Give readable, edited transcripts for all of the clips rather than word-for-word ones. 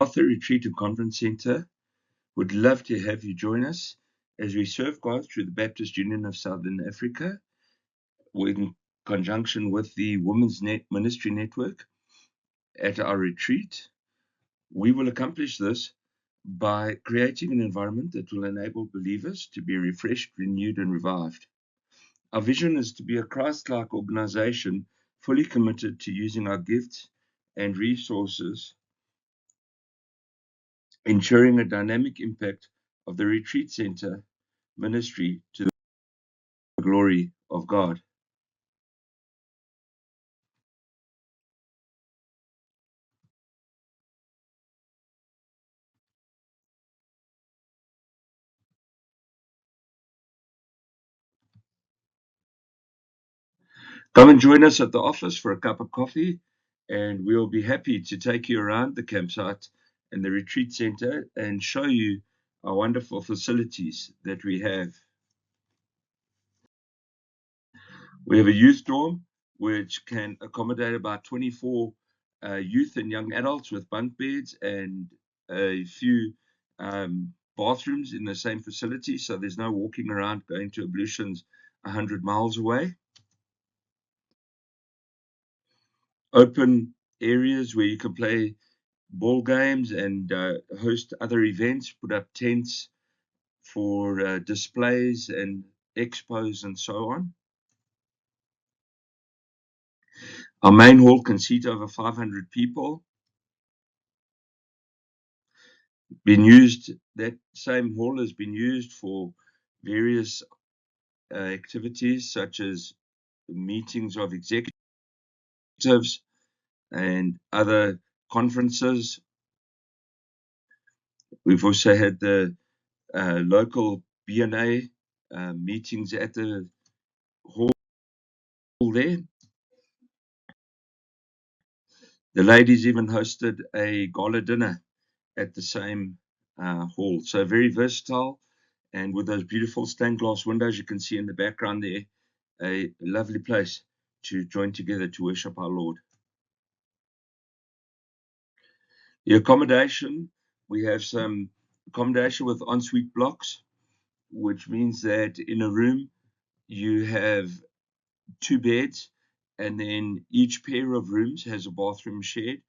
Maranatha Retreat and Conference Center would love to have you join us as we serve God through the Baptist Union of Southern Africa in conjunction with the Women's Ministry Network at our retreat. We will accomplish this by creating an environment that will enable believers to be refreshed, renewed, and revived. Our vision is to be a Christ-like organization fully committed to using our gifts and resources, ensuring a dynamic impact of the retreat center ministry to the glory of God. Come and join us at the office for a cup of coffee, and we'll be happy to take you around the campsite and the retreat center and show you our wonderful facilities that we have. We have a youth dorm which can accommodate about 24 youth and young adults with bunk beds and a few bathrooms in the same facility, so there's no walking around going to ablutions 100 miles away. Open areas where you can play ball games and host other events, put up tents for displays and expos and so on. Our main hall can seat over 500 people. That same hall has been used for various activities such as meetings of executives and other conferences. We've also had the local B&A meetings at the hall there. The ladies even hosted a gala dinner at the same hall. So very versatile, and with those beautiful stained glass windows you can see in the background there, a lovely place to join together to worship our Lord. The accommodation, we have some accommodation with ensuite blocks, which means that in a room you have 2 beds, and then each pair of rooms has a bathroom shared,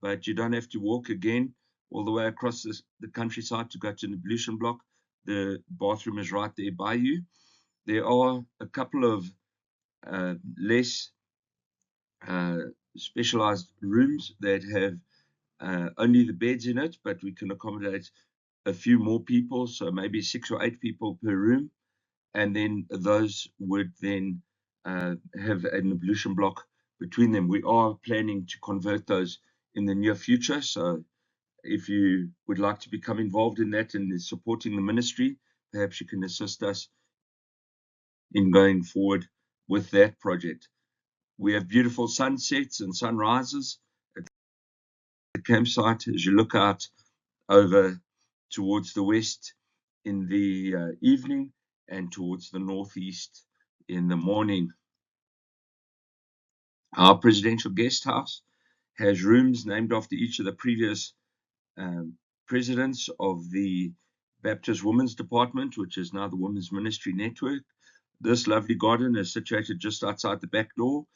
but you don't have to walk again all the way across the countryside to go to an ablution block. The bathroom is right there by you. There are a couple of less specialized rooms that have only the beds in it, but we can accommodate a few more people, so maybe 6 or 8 people per room, and then those would then have an ablution block between them. We are planning to convert those in the near future, so if you would like to become involved in that and is supporting the ministry, perhaps you can assist us in going forward with that project. We have beautiful sunsets and sunrises at the campsite as you look out over towards the west in the evening and towards the northeast in the morning. Our presidential guest house has rooms named after each of the previous presidents of the Baptist Women's Department, which is now the Women's Ministry Network. This lovely garden is situated just outside the back door,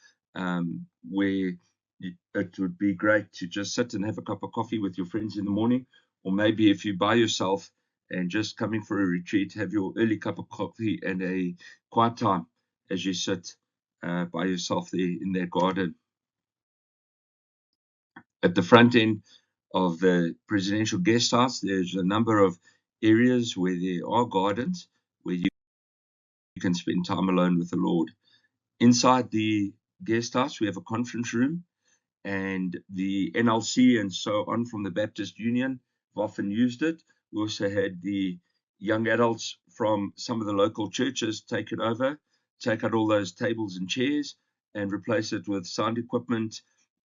where it would be great to just sit and have a cup of coffee with your friends in the morning, or maybe if you're by yourself and just coming for a retreat, have your early cup of coffee and a quiet time as you sit by yourself there in that garden. At the front end of the presidential guest house, there's a number of areas where there are gardens where you can spend time alone with the Lord. Inside the guest house, we have a conference room, and the NLC and so on from the Baptist Union have often used it. We also had the young adults from some of the local churches take it over, take out all those tables and chairs and replace it with sound equipment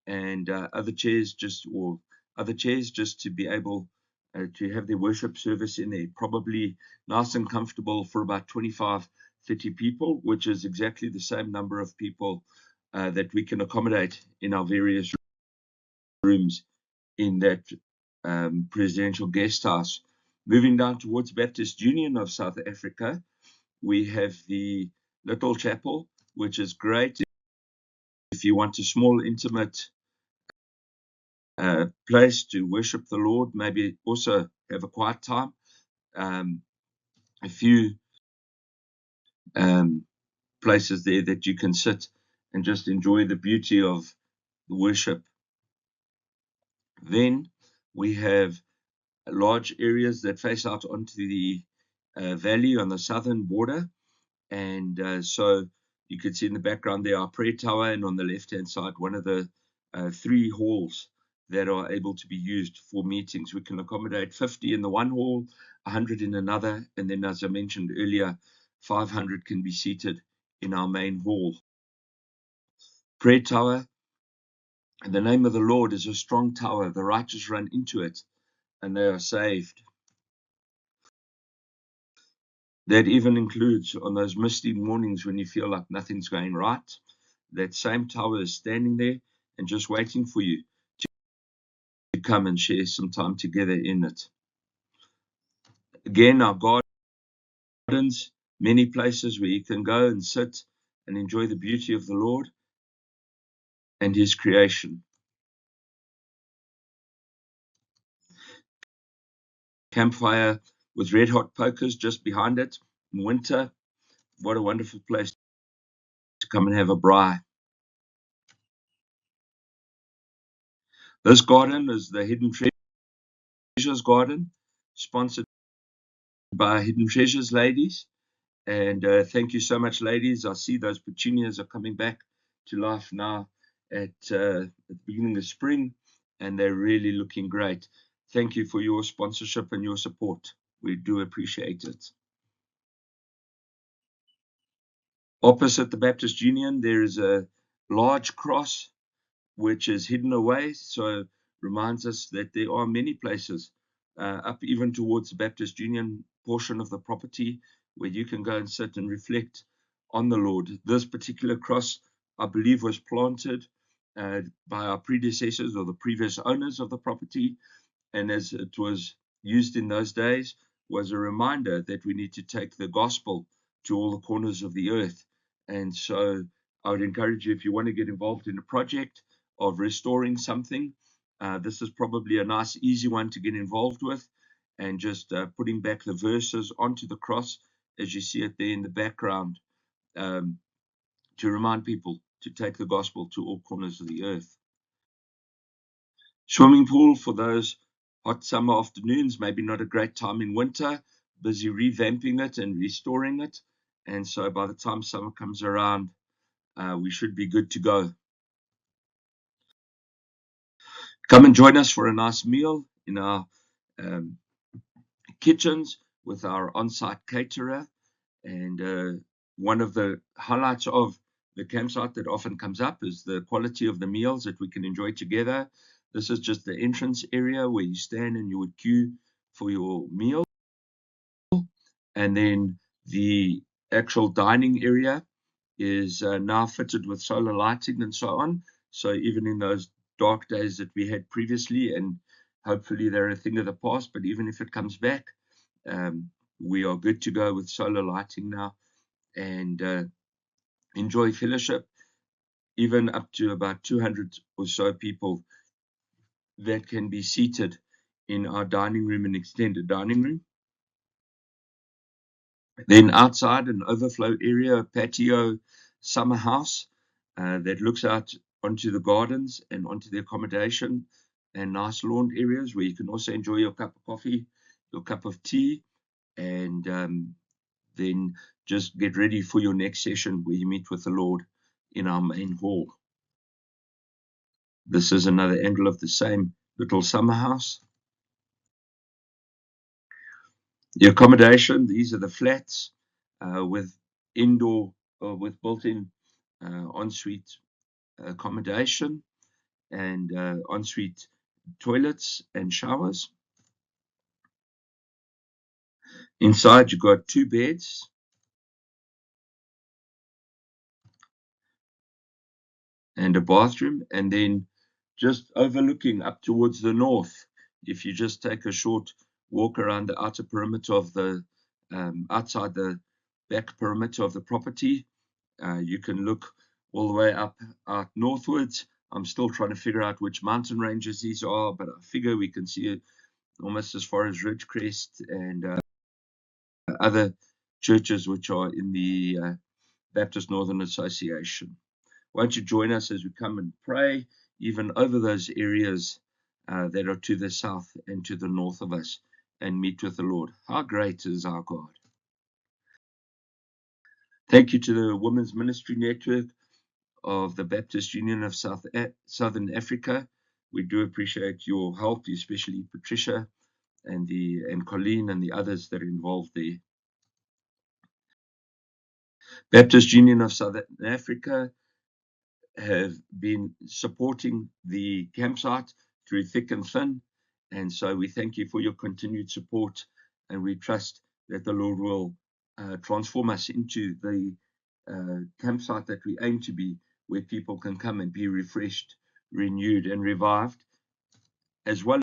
and other chairs just to be able to have their worship service in there, probably nice and comfortable for about 25, 30 people, which is exactly the same number of people that we can accommodate in our various rooms in that Presidential Guest House. Moving down towards Baptist Union of South Africa, we have the Little Chapel, which is great if you want a small, intimate place to worship the Lord, maybe also have a quiet time. A few places there that you can sit and just enjoy the beauty of the worship. Then we have large areas that face out onto the valley on the southern border. And so you can see in the background there our prayer tower, and on the left-hand side, one of the 3 halls that are able to be used for meetings. We can accommodate 50 in the one hall, 100 in another, and then, as I mentioned earlier, 500 can be seated in our main hall. Prayer tower, and the name of the Lord is a strong tower. The righteous run into it, and they are saved. That even includes on those misty mornings when you feel like nothing's going right. That same tower is standing there and just waiting for you to come and share some time together in it. Again, our gardens, many places where you can go and sit and enjoy the beauty of the Lord and His creation. Campfire with red hot pokers just behind it in winter. What a wonderful place to come and have a braai. This garden is the Hidden Treasures Garden, sponsored by Hidden Treasures ladies. And thank you so much, ladies. I see those petunias are coming back to life now at the beginning of spring, and they're really looking great. Thank you for your sponsorship and your support. We do appreciate it. Opposite the Baptist Union, there is a large cross which is hidden away, so reminds us that there are many places up even towards the Baptist Union portion of the property where you can go and sit and reflect on the Lord. This particular cross, I believe, was planted by our predecessors or the previous owners of the property, and as it was used in those days, was a reminder that we need to take the gospel to all the corners of the earth. And so I would encourage you, if you want to get involved in a project of restoring something, this is probably a nice, easy one to get involved with, and just putting back the verses onto the cross as you see it there in the background, to remind people to take the gospel to all corners of the earth. Swimming pool for those hot summer afternoons, maybe not a great time in winter, busy revamping it and restoring it. And so by the time summer comes around, we should be good to go. Come and join us for a nice meal in our kitchens with our on-site caterer. And one of the highlights of the campsite that often comes up is the quality of the meals that we can enjoy together. This is just the entrance area where you stand and you would queue for your meal. And then the actual dining area is now fitted with solar lighting and so on. So even in those dark days that we had previously, and hopefully they're a thing of the past, but even if it comes back, we are good to go with solar lighting now, and enjoy fellowship, even up to about 200 or so people that can be seated in our dining room and extended dining room. Then outside, an overflow area, a patio summer house that looks out onto the gardens and onto the accommodation, and nice lawn areas where you can also enjoy your cup of coffee, your cup of tea, and then just get ready for your next session where you meet with the Lord in our main hall. This is another angle of the same little summer house. The accommodation, these are the flats with indoor or with built-in ensuite accommodation and ensuite toilets and showers. Inside, you've got 2 beds, and a bathroom, and then just overlooking up towards the north, If you just take a short walk around the outer perimeter of the outside the back perimeter of the property, you can look all the way up out northwards. I'm still trying to figure out which mountain ranges these are, but I figure we can see it almost as far as Ridgecrest and other churches which are in the Baptist Northern Association. Won't you join us as we come and pray, even over those areas that are to the south and to the north of us, and meet with the Lord? How great is our God! Thank you to the Women's Ministry Network of the Baptist Union of Southern Africa. We do appreciate your help, especially Patricia and Colleen and the others that are involved there. Baptist Union of Southern Africa have been supporting the campsite through thick and thin, and so we thank you for your continued support, and we trust that the Lord will transform us into the campsite that we aim to be, where people can come and be refreshed, renewed, and revived, as well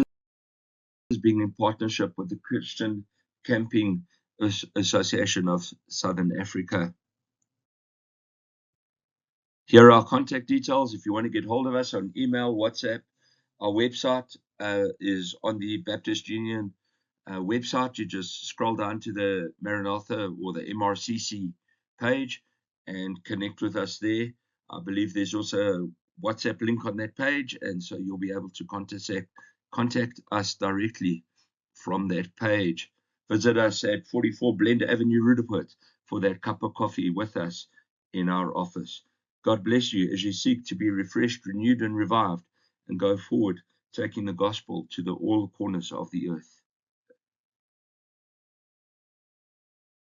as being in partnership with the Christian Camping Association of Southern Africa. Here are our contact details if you want to get hold of us on email, WhatsApp. Our website is on the Baptist Union website. You just scroll down to the Maranatha or the MRCC page and connect with us there. I believe there's also a WhatsApp link on that page, and so you'll be able to contact us directly from that page. Visit us at 44 Blender Avenue, Rudaport, for that cup of coffee with us in our office. God bless you as you seek to be refreshed, renewed, and revived, and go forward, taking the gospel to all corners of the earth.